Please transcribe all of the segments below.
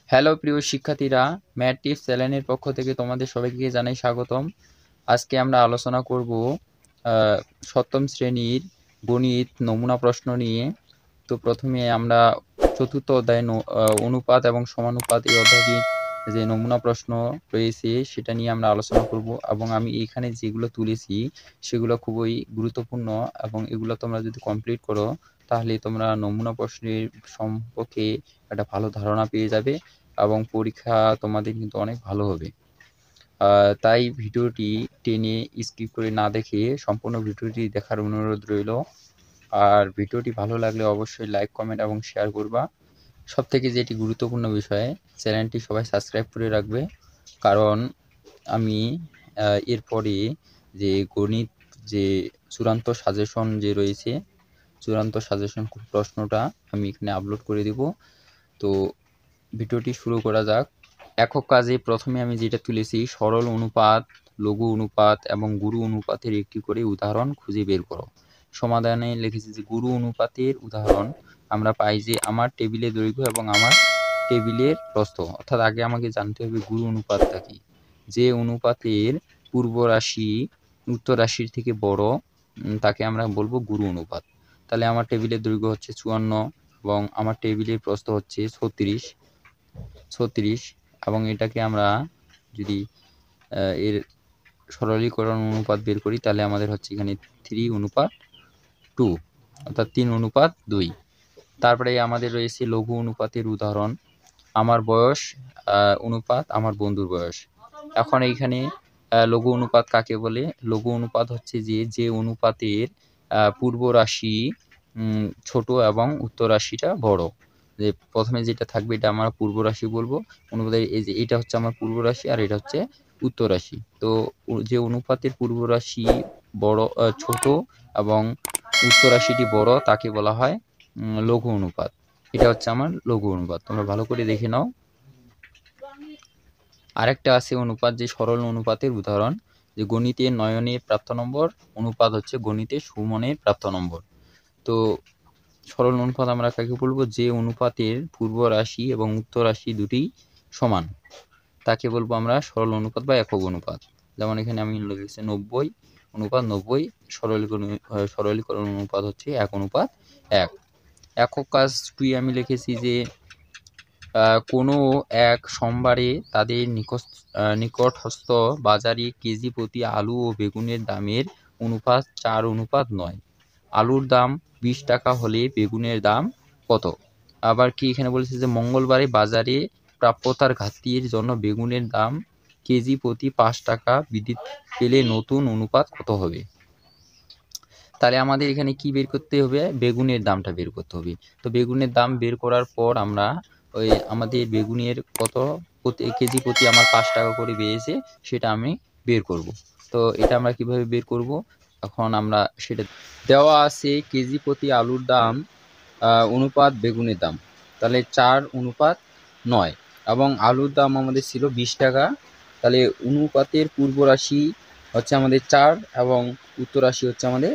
Hello প্রিয় শিক্ষার্থীরা, math tips চ্যানেলের পক্ষ থেকে তোমাদের সবাইকে জানাই স্বাগতম। আজকে আমরা আলোচনা করব সপ্তম শ্রেণীর গণিত নমুনা প্রশ্ন নিয়ে। তো প্রথমে আমরা চতুর্থ অধ্যায় অনুপাত এবং সমানুপাত এই অধ্যায়টির যে নমুনা প্রশ্ন রয়েছে সেটা নিয়ে আমরা আলোচনা করব, এবং আমি এখানে যেগুলো তুলেছি সেগুলো খুবই গুরুত্বপূর্ণ, এবং এগুলো তোমরা যদি কমপ্লিট করো তাহলে তোমরা নমুনা প্রশ্নের সম্পর্কে একটা ভালো ধারণা পেয়ে যাবে এবং পরীক্ষা তোমাদের কিন্তু অনেক ভালো হবে। তাই ভিডিওটি টেনে স্কিপ করে না দেখে সম্পূর্ণ ভিডিওটি দেখার অনুরোধ রইল। আর ভিডিওটি ভালো লাগলে অবশ্যই লাইক, কমেন্ট এবং শেয়ার করবা। সবথেকে যেটি গুরুত্বপূর্ণ বিষয়, চ্যানেলটি সবাই সাবস্ক্রাইব করে রাখবে, কারণ আমি এরপরে যে গণিত যে চূড়ান্ত সাজেশন যে রয়েছে, চূড়ান্ত সাজেশন প্রশ্নটা আমি এখানে আপলোড করে দেব। তো ভিডিওটি শুরু করা যাক। একক কাজে প্রথমে আমি যেটা তুলেছি, সরল অনুপাত, লঘু অনুপাত এবং গুরু অনুপাতের একটি করে উদাহরণ খুঁজে বের করো। সমাধানে লিখেছি যে গুরু অনুপাতের উদাহরণ আমরা পাই যে আমার টেবিলের দৈর্ঘ্য এবং আমার টেবিলের প্রস্থ। অর্থাৎ আগে আমাকে জানতে হবে গুরু অনুপাতটা কি। যে অনুপাতের পূর্ব রাশি উত্তর রাশির থেকে বড় তাকে আমরা বলবো গুরু অনুপাত। তাহলে আমার টেবিলের দৈর্ঘ্য হচ্ছে 54 এবং আমার টেবিলের প্রস্থ হচ্ছে 36, এবং এটাকে আমরা যদি এর সরলীকরণ অনুপাত বের করি তাহলে আমাদের হচ্ছে এখানে 3:2, অর্থাৎ 3:2। তারপরে আমাদের রয়েছে লঘু অনুপাতের উদাহরণ, আমার বয়স অনুপাত আমার বন্ধুর বয়স। এখন এইখানে লঘু অনুপাত কাকে বলে? লঘু অনুপাত হচ্ছে যে অনুপাতের পূর্ব রাশি ছোট এবং উত্তর রাশিটা বড়। যে প্রথমে যেটা থাকবে এটা আমরা পূর্ব রাশি বলবো। অনুপাতের এই যে এটা হচ্ছে আমার পূর্ব রাশি আর এটা হচ্ছে উত্তর রাশি। তো যে অনুপাতের পূর্ব রাশি বড় ছোট এবং উত্তর রাশিটি বড় তাকে বলা হয় লঘু অনুপাত। এটা হচ্ছে আমার লঘু অনুপাত, তোমরা ভালো করে দেখে নাও। আরেকটা আছে অনুপাত, যে সরল অনুপাতের উদাহরণ, যে গণিতের নয়নের প্রাপ্ত নম্বর অনুপাত হচ্ছে গণিতের সুমনের প্রাপ্ত নম্বর। তো সরল অনুপাত আমরা কাকে বলবো? যে অনুপাতের পূর্ব রাশি এবং উত্তর রাশি দুটি সমান তাকে বলবো আমরা সরল অনুপাত বা একক অনুপাত। যেমন এখানে আমি লিখেছি 90:90, সরলীকরণ অনুপাত হচ্ছে 1:1। একক কাজ 2 আমি লিখেছি যে কোনো এক সোমবারে তাদের নিকটস্থ বাজারে কেজি প্রতি আলু ও বেগুনের দামের অনুপাত 4:9। আলুর দাম 20 টাকা হলে বেগুনের দাম কত? আবার কি এখানে বলেছে যে মঙ্গলবারে বাজারে প্রাপ্যতার ঘাটতির জন্য বেগুনের দাম কেজি প্রতি 5 টাকা বৃদ্ধি পেলে নতুন অনুপাত কত হবে? তাহলে আমাদের এখানে কি বের করতে হবে? বেগুনের দামটা বের করতে হবে। তো বেগুনের দাম বের করার পর আমরা ওই আমাদের বেগুনের কত কেজি প্রতি আমার 5 টাকা করে বেড়েছে সেটা আমি বের করব। তো এটা আমরা কিভাবে বের করব? এখন আমরা সেটা দেওয়া আছে কেজি প্রতি আলুর দাম অনুপাত বেগুনের দাম, তাহলে 4:9, এবং আলুর দাম আমাদের ছিল 20 টাকা। তাহলে অনুপাতের পূর্ব রাশি হচ্ছে আমাদের 4 এবং উত্তর রাশি হচ্ছে আমাদের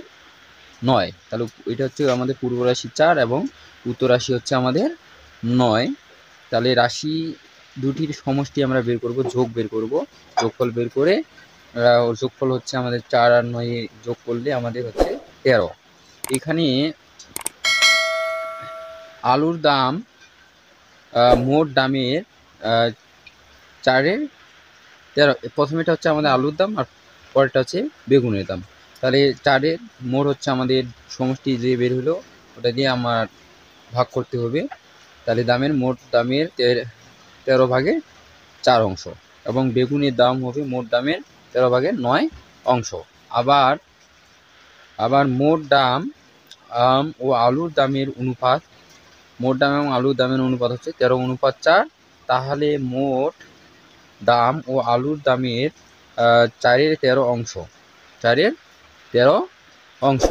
9। তাহলে এটা হচ্ছে আমাদের পূর্ব রাশি 4 এবং উত্তর রাশি হচ্ছে আমাদের 9। তাহলে রাশি দুটির সমষ্টি আমরা বের করব, যোগ বের করব, যোগফল বের করে যোগফল হচ্ছে আমাদের 4 আর 9 যোগ করলে আমাদের হচ্ছে 13। এখানে আলুর দাম মোট দামের 4-13। প্রথমেটা হচ্ছে আমাদের আলুর দাম আর পরেরটা হচ্ছে বেগুনের দাম। তাহলে 4-এর মোট হচ্ছে আমাদের সমষ্টি যে বের হলো ওটা দিয়ে আমার ভাগ করতে হবে। তাহলে মোট দামের 13/4 অংশ, এবং বেগুনের দাম হবে মোট দামের 13/9 অংশ। আবার মোট দাম ও আলুর দামের অনুপাত, মোট দাম এবং আলুর দামের অনুপাত হচ্ছে 13:4। তাহলে মোট দাম ও আলুর দামের 4-13 অংশ, 4-13 অংশ।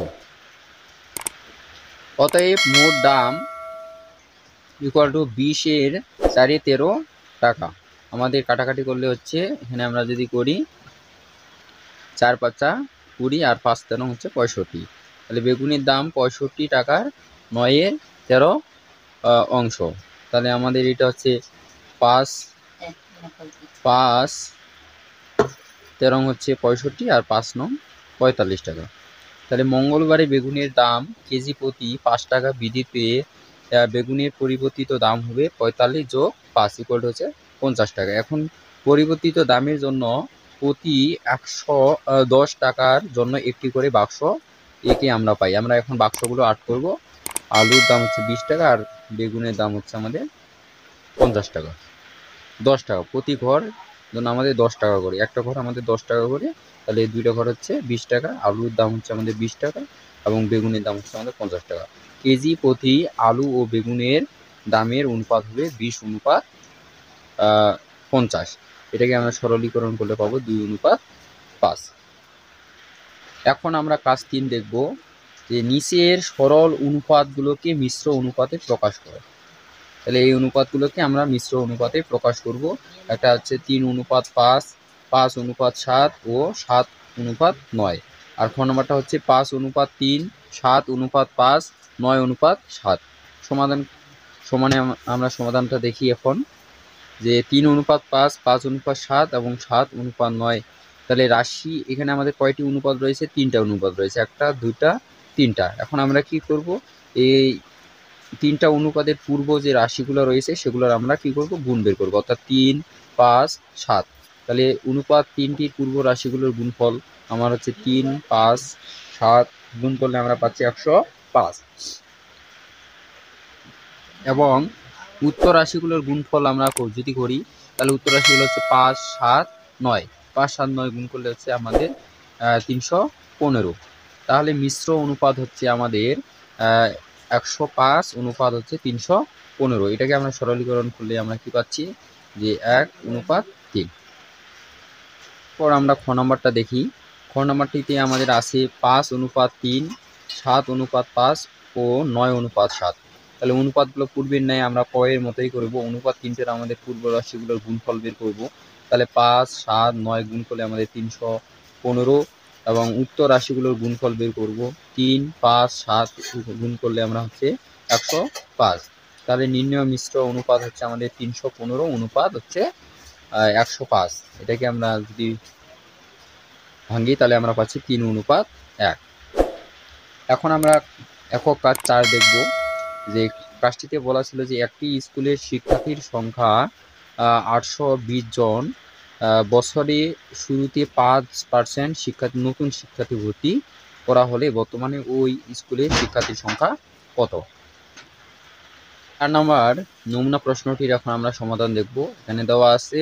অতএব মোট দাম ইকুয়াল টু 20-4-13 টাকা। আমাদের কাটাকাটি করলে হচ্ছে, এখানে আমরা যদি করি 4-5-20 আর 5-13 হচ্ছে 65। তাহলে বেগুনের দাম 65 টাকার 9-13 অংশ। তাহলে আমাদের এটা হচ্ছে 5 5 13 হচ্ছে 65 আর 5 নং 45 টাকা। তাহলে মঙ্গলবারে বেগুনের দাম কেজি প্রতি 5 টাকা বৃদ্ধি পেয়ে বেগুনের পরিবর্তিত দাম হবে 45 যোগ 5 ইকুয়াল হচ্ছে 50 টাকা। এখন পরিবর্তিত দামের জন্য প্রতি 110 টাকার জন্য একটি করে বাক্স একে আমরা পাই। আমরা এখন বাক্সগুলো আট করব। আলুর দাম হচ্ছে 20 টাকা আর বেগুনের দাম হচ্ছে আমাদের 50 টাকা। 10 টাকা প্রতি ঘর জন্য আমাদের 10 টাকা করে, একটা ঘর আমাদের 10 টাকা করে, তাহলে এই দুইটা ঘর হচ্ছে 20 টাকা। আলুর দাম হচ্ছে আমাদের 20 টাকা এবং বেগুনের দাম হচ্ছে আমাদের 50 টাকা। কেজি প্রতি আলু ও বেগুনের দামের অনুপাত হবে 20:50। এটাকে আমরা সরলীকরণ করলে পাবো 2:5। এখন আমরা কাজ 3 দেখব, যে নিচের সরল অনুপাতগুলোকে মিশ্র অনুপাতে প্রকাশ করে। তাহলে এই অনুপাতগুলোকে আমরা মিশ্র অনুপাতে প্রকাশ করব। একটা হচ্ছে 3:5, 5:7 ও 7:9। আর খ নম্বরটা হচ্ছে 5:3, 7:5, 9:7। সমানে আমরা সমাধানটা দেখি এখন, যে 3:5, 5:7 এবং 7:9। তাহলে রাশি এখানে আমাদের কয়টি অনুপাত রয়েছে? 3টা অনুপাত রয়েছে, 1টা 2টা 3টা। এখন আমরা কি করব, এই 3টা অনুপাতের পূর্ব যে রাশিগুলো রয়েছে সেগুলোর আমরা কি করব, গুণ বের করব, অর্থাৎ 3, 5, 7। তাহলে অনুপাত 3টির পূর্ব রাশিগুলোর গুণফল আমার হচ্ছে 3, 5, 7 গুণ করলে আমরা পাচ্ছি 105। এবং উত্তর রাশিগুলোর গুণফল আমরা যদি করি, তাহলে উত্তর রাশিগুলো হচ্ছে 5, 7, 9। 5, 7, 9 গুণ করলে হচ্ছে আমাদের 315। তাহলে মিশ্র অনুপাত হচ্ছে আমাদের 105 অনুপাত হচ্ছে 315। এটাকে আমরা সরলীকরণ করলে আমরা কি পাচ্ছি, যে 1:3। পর আমরা খ নম্বরটা দেখি। খ নম্বরটিতে আমাদের আছে 5:3, 7:5 ও 9:7। তাহলে অনুপাতগুলো পূর্বের ন্যায় আমরা ক এর মতোই করব। অনুপাত 3টের আমাদের পূর্ব রাশিগুলোর গুণফল বের করব। তাহলে 5, 7, 9 গুণ করলে আমাদের 315 এবং উত্তর রাশিগুলোর গুণফল বের করব। 3, 5, 7 গুণ করলে আমরা হচ্ছে 105। তাহলে নির্ণয় মিশ্র অনুপাত হচ্ছে আমাদের 315 অনুপাত হচ্ছে 105। এটাকে আমরা যদি ভাঙি তাহলে আমরা পাচ্ছি 3:1। এখন আমরা একক কাজ 4 দেখব। যে কাজটিতে বলা ছিল যে একটি স্কুলের শিক্ষার্থীর সংখ্যা 820 জন। বছরে শুরুতে 5% নতুন শিক্ষার্থী ভর্তি করা হলে বর্তমানে ওই স্কুলের শিক্ষার্থীর সংখ্যা কত? 4 নম্বর নমুনা প্রশ্নটির এখন আমরা সমাধান দেখব। এখানে দেওয়া আছে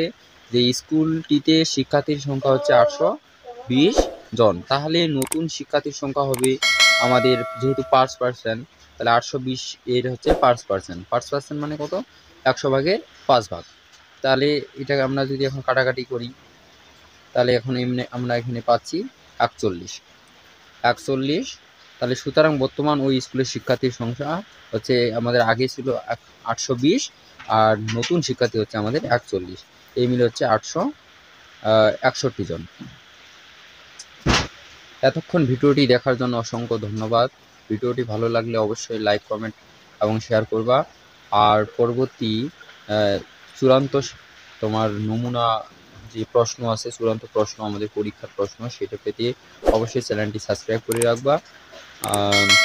যে স্কুলটিতে শিক্ষার্থীর সংখ্যা হচ্ছে 820 জন। তাহলে নতুন শিক্ষার্থীর সংখ্যা হবে আমাদের, যেহেতু 5%, তাহলে 820 এর হচ্ছে 5%। 5% মানে কত? 100 ভাগের 5 ভাগ। তাহলে এটাকে আমরা যদি এখন কাটাকাটি করি, তাহলে এখন আমরা এখানে পাচ্ছি 41। তাহলে সুতরাং বর্তমান ওই স্কুলের শিক্ষার্থীর সংখ্যা হচ্ছে আমাদের আগে ছিল 820 আর নতুন শিক্ষার্থী হচ্ছে আমাদের 41। এই মিলে হচ্ছে 861 জন। এতক্ষণ ভিডিওটি দেখার জন্য অসংখ্য ধন্যবাদ। ভিডিওটি ভালো লাগলে অবশ্যই লাইক, কমেন্ট এবং শেয়ার করবা। আর পরবর্তী চূড়ান্ত তোমার নমুনা যে প্রশ্ন আছে, চূড়ান্ত প্রশ্ন আমাদের পরীক্ষার প্রশ্ন, সেটা পেতে অবশ্যই চ্যানেলটি সাবস্ক্রাইব করে রাখবা।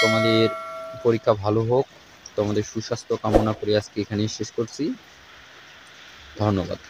তোমাদের পরীক্ষা ভালো হোক, তোমাদের সুস্বাস্থ্য কামনা করে আজকে এখানেই শেষ করছি। ধন্যবাদ।